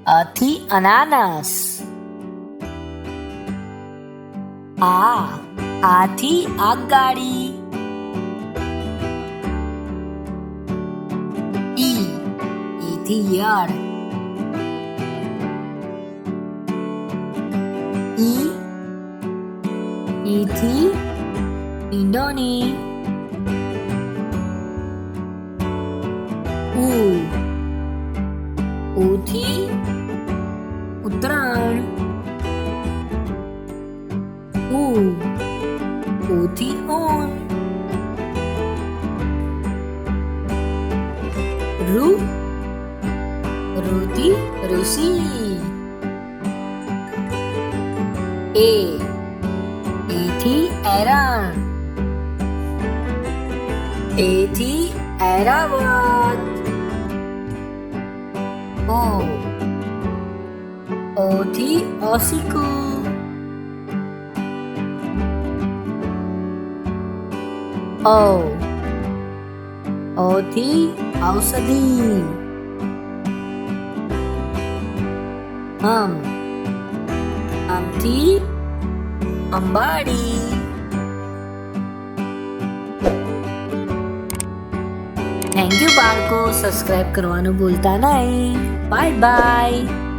અથી અનાનસ. આથી આગગાડી. ઈથી ઈયળ. ઈથી ઈંડોની. ઉથી ઉતરાણ. ઉથી ઊન. રૂથી ઋષિ. એથી એરણ. એથી એરાવત. ઓથી ઓશિકુ. ઓથી ઔષધિ. આમથી અંબાડી. થેન્ક યુ બાળકો. સબસ્ક્રાઇબ કરવાનું ભૂલતા નહીં. Bye bye.